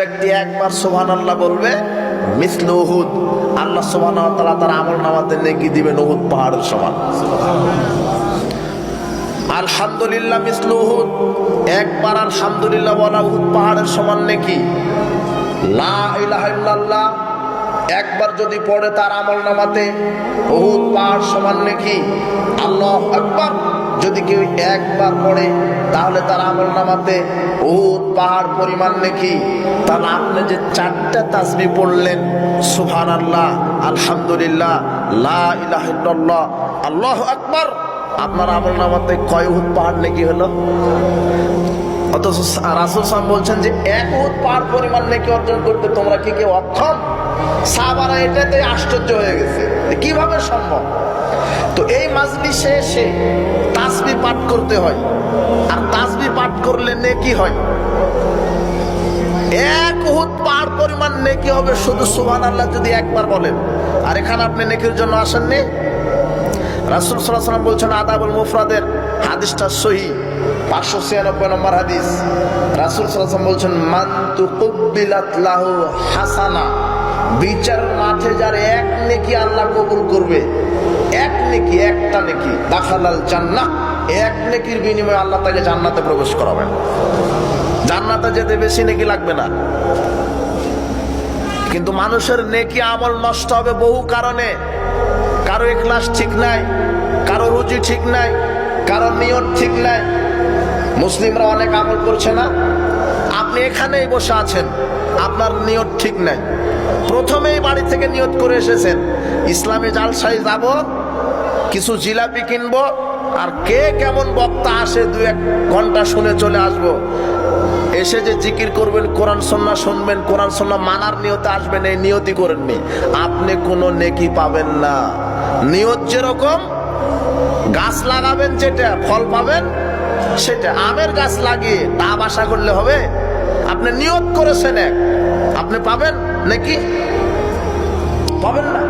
ব্যক্তি একবার সুবহানাল্লাহ বলবে মিসলু উহুদ, আল্লাহ সুবহানাহু ওয়া তাআলা তার আমলনামাতে নেকি দিবেন উহুদ পাহাড়ের সমান। আলহামদুলিল্লাহ মিসলু উহুদ, একবার আলহামদুলিল্লাহ বলা উহুদ পাহাড়ের সমান নেকি। লা ইলাহা ইল্লাল্লাহ একবার যদি পড়ে তার আমলনামাতে উহুদ পাহাড় সমান নেকি। আল্লাহু আকবার যদি কেউ একবার পড়ে তাহলে তার আমলনামাতে উহুদ পাহাড় পরিমাণ নেকি। তাহলে আপনি যে চারটা তাসবিহ পড়লেন সুবহানাল্লাহ, আলহামদুলিল্লাহ, লা ইলাহা ইল্লাল্লাহ, আল্লাহু আকবার, আপনার আমলনামাতে কয় উহুদ পাহাড় নেকি হলো? অথচ রাসূল সাল্লাল্লাহু বলছেন যে এক উহুদ পাহাড় পরিমাণ নেকি অর্জন করতে তোমরা কি কেউ অক্ষম? সাহাবারা এটাতে আশ্চর্য হয়ে গেছে, কিভাবে সম্ভব। তো এই মাজলিসে এসে তাসবিহ পাঠ করতে হয়, আর তাসবিহ পাঠ করলে নেকি হয় এক উহুদ পাহাড় পরিমাণ নেকি হবে শুধু সুবহানাল্লাহ যদি একবার বলেন। আর এখানে আপনি নেকির জন্য আসেননি। রাসূল সাল্লাল্লাহু আলাইহি ওয়াসাল্লাম বলছেন আদাবুল মুফরাদের হাদিসটা সহিহ 596 নম্বর হাদিস। রাসূল সাল্লাল্লাহু আলাইহি ওয়াসাল্লাম বলছেন মান তুকবিলাত লাহু হাসানা, বিচার মাঠে যার এক নেকি আল্লাহ কবুল করবে, এক নেকি, একটা নেকি, দাখালাল জান্নাহ, এক নেকির বিনিময়ে আল্লাহ তাকে জান্নাতে প্রবেশ করাবেন। জান্নাতে যেতে বেশি নেকি লাগবে না। কিন্তু মানুষের নেকি আমল নষ্ট হবে বহু কারণে। কারো ইখলাস ঠিক নাই, কারো রুচি ঠিক নাই, কারো নিয়ত ঠিক নাই। মুসলিমরা অনেক আমল করছে না, আপনি এখানেই বসে আছেন, আপনার নিয়ত ঠিক নাই। প্রথমেই বাড়ি থেকে নিয়ত করে এসেছেন ইসলামী জালসায় যাব, কিছু জিলাপি কিনবো, আর কে কেমন বক্তা আসে 2-1 ঘন্টা শুনে চলে আসবো। এসে যে জিকির করবেন, কোরআন সুন্নাহ শুনবেন, কোরআন সুন্নাহ মানার নিয়তে আসবেন, এই নিয়তি করেননি, আপনি কোনো নেকি পাবেন না। নিয়ত যেরকম, গাছ লাগাবেন যেটা ফল পাবেন সেটা। আমের গাছ লাগিয়ে ডাব আশা করলে হবে? আপনি নিয়ত করেছেন এক, আপনি পাবেন নাকি? পাবেন না।